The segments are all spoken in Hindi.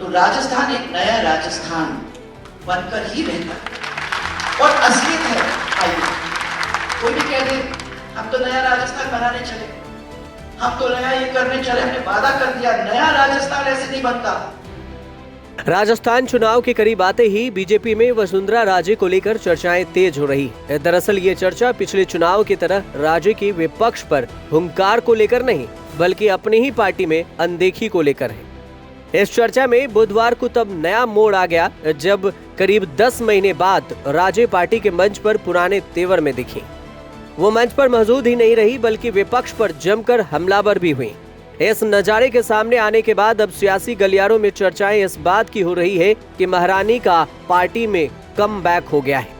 तो राजस्थान एक नया राजस्थान बनकर ही रहता है और असलियत है। आइए कोई भी कह दे हम तो नया राजस्थान बनाने चले, हम तो नया ये करने चले, हमने वादा कर दिया, नया राजस्थान ऐसे नहीं बनता। राजस्थान चुनाव के करीब आते ही बीजेपी में वसुंधरा राजे को लेकर चर्चाएं तेज हो रही है। दरअसल ये चर्चा पिछले चुनाव की तरह राजे की विपक्ष पर हुंकार को लेकर नहीं, बल्कि अपनी ही पार्टी में अनदेखी को लेकर है। इस चर्चा में बुधवार को तब नया मोड़ आ गया जब करीब 10 महीने बाद राजे पार्टी के मंच पर पुराने तेवर में दिखी। वो मंच पर मौजूद ही नहीं रही, बल्कि विपक्ष पर जमकर हमलावर भी हुई। इस नजारे के सामने आने के बाद अब सियासी गलियारों में चर्चाएं इस बात की हो रही है कि महारानी का पार्टी में कम बैक हो गया है।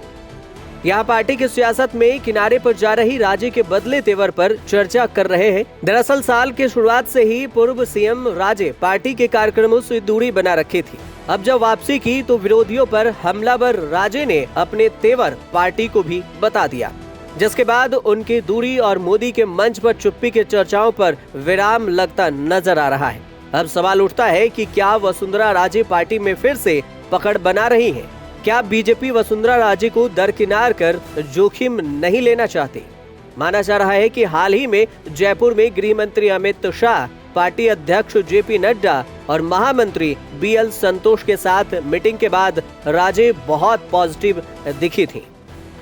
यहाँ पार्टी की सियासत में किनारे पर जा रही राजे के बदले तेवर पर चर्चा कर रहे हैं। दरअसल साल के शुरुआत से ही पूर्व सीएम राजे पार्टी के कार्यक्रमों से दूरी बना रखी थी। अब जब वापसी की तो विरोधियों पर हमलावर राजे ने अपने तेवर पार्टी को भी बता दिया, जिसके बाद उनकी दूरी और मोदी के मंच पर चुप्पी के चर्चाओं पर विराम लगता नजर आ रहा है। अब सवाल उठता है कि क्या वसुंधरा राजे पार्टी में फिर से पकड़ बना रही है? क्या बीजेपी वसुंधरा राजे को दरकिनार कर जोखिम नहीं लेना चाहती? माना जा रहा है कि हाल ही में जयपुर में गृह मंत्री अमित शाह, पार्टी अध्यक्ष जेपी नड्डा और महामंत्री बीएल संतोष के साथ मीटिंग के बाद राजे बहुत पॉजिटिव दिखी थी।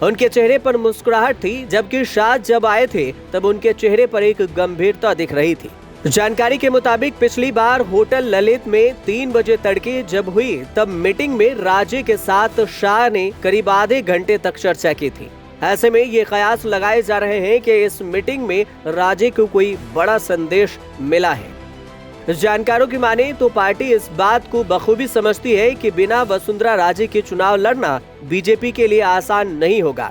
उनके चेहरे पर मुस्कुराहट थी, जबकि शाह जब आए थे तब उनके चेहरे पर एक गंभीरता दिख रही थी। जानकारी के मुताबिक पिछली बार होटल ललित में 3 बजे तड़के जब हुई तब मीटिंग में राजे के साथ शाह ने करीब आधे घंटे तक चर्चा की थी। ऐसे में ये कयास लगाए जा रहे हैं कि इस मीटिंग में राजे को कोई बड़ा संदेश मिला है। जानकारों की माने तो पार्टी इस बात को बखूबी समझती है कि बिना वसुंधरा राजे के चुनाव लड़ना बीजेपी के लिए आसान नहीं होगा।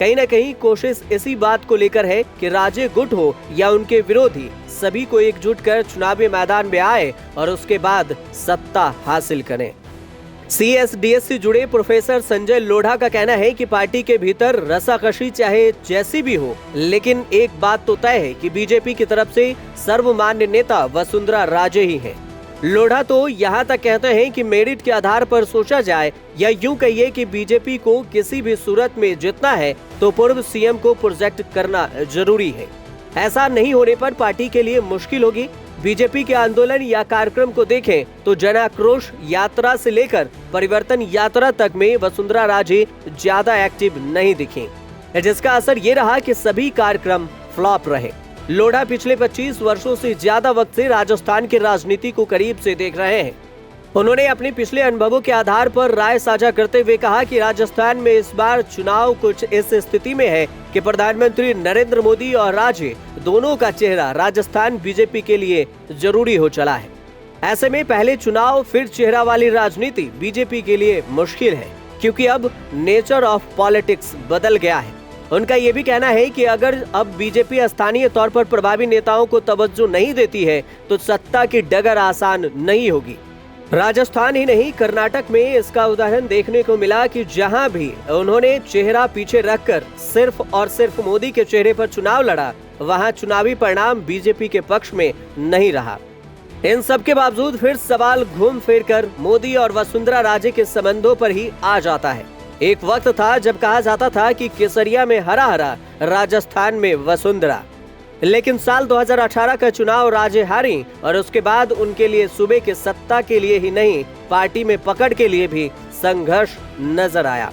कहीं न कहीं कोशिश इसी बात को लेकर है कि राजे गुट हो या उनके विरोधी, सभी को एकजुट कर चुनावी मैदान में आए और उसके बाद सत्ता हासिल करें। सीएसडीएस से जुड़े प्रोफेसर संजय लोढ़ा का कहना है कि पार्टी के भीतर रसाकशी चाहे जैसी भी हो, लेकिन एक बात तो तय है कि बीजेपी की तरफ से सर्वमान्य नेता वसुंधरा राजे ही हैं। लोढ़ा तो यहाँ तक कहते हैं कि मेरिट के आधार पर सोचा जाए या यूं कहिए कि बीजेपी को किसी भी सूरत में जीतना है तो पूर्व सीएम को प्रोजेक्ट करना जरूरी है। ऐसा नहीं होने पर पार्टी के लिए मुश्किल होगी। बीजेपी के आंदोलन या कार्यक्रम को देखें तो जन आक्रोश यात्रा से लेकर परिवर्तन यात्रा तक में वसुंधरा राजे ज्यादा एक्टिव नहीं दिखी, जिसका असर ये रहा कि सभी कार्यक्रम फ्लॉप रहे। लोढ़ा पिछले 25 वर्षों से ज्यादा वक्त से राजस्थान की राजनीति को करीब से देख रहे हैं। उन्होंने अपने पिछले अनुभवों के आधार पर राय साझा करते हुए कहा कि राजस्थान में इस बार चुनाव कुछ इस स्थिति में है कि प्रधानमंत्री नरेंद्र मोदी और राजे दोनों का चेहरा राजस्थान बीजेपी के लिए जरूरी हो चला है। ऐसे में पहले चुनाव फिर चेहरा वाली राजनीति बीजेपी के लिए मुश्किल है, क्योंकि अब नेचर ऑफ पॉलिटिक्स बदल गया है। उनका ये भी कहना है कि अगर अब बीजेपी स्थानीय तौर पर प्रभावी नेताओं को तवज्जो नहीं देती है तो सत्ता की डगर आसान नहीं होगी। राजस्थान ही नहीं, कर्नाटक में इसका उदाहरण देखने को मिला कि जहां भी उन्होंने चेहरा पीछे रखकर सिर्फ और सिर्फ मोदी के चेहरे पर चुनाव लड़ा, वहां चुनावी परिणाम बीजेपी के पक्ष में नहीं रहा। इन सब के बावजूद फिर सवाल घूम फिर कर मोदी और वसुंधरा राजे के संबंधों पर ही आ जाता है। एक वक्त था जब कहा जाता था कि केसरिया में हरा हरा, राजस्थान में वसुंधरा, लेकिन साल 2018 का चुनाव राजे हारी और उसके बाद उनके लिए सूबे के सत्ता के लिए ही नहीं, पार्टी में पकड़ के लिए भी संघर्ष नजर आया।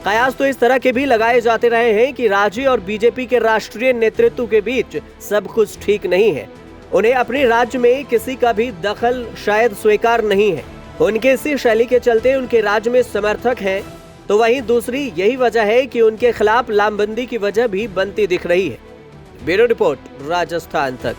कयास तो इस तरह के भी लगाए जाते रहे हैं कि राजे और बीजेपी के राष्ट्रीय नेतृत्व के बीच सब कुछ ठीक नहीं है। उन्हें अपने राज्य में किसी का भी दखल शायद स्वीकार नहीं है। उनके इसी शैली के चलते उनके राज्य में समर्थक हैं, तो वहीं दूसरी यही वजह है कि उनके खिलाफ लामबंदी की वजह भी बनती दिख रही है। ब्यूरो रिपोर्ट, राजस्थान तक।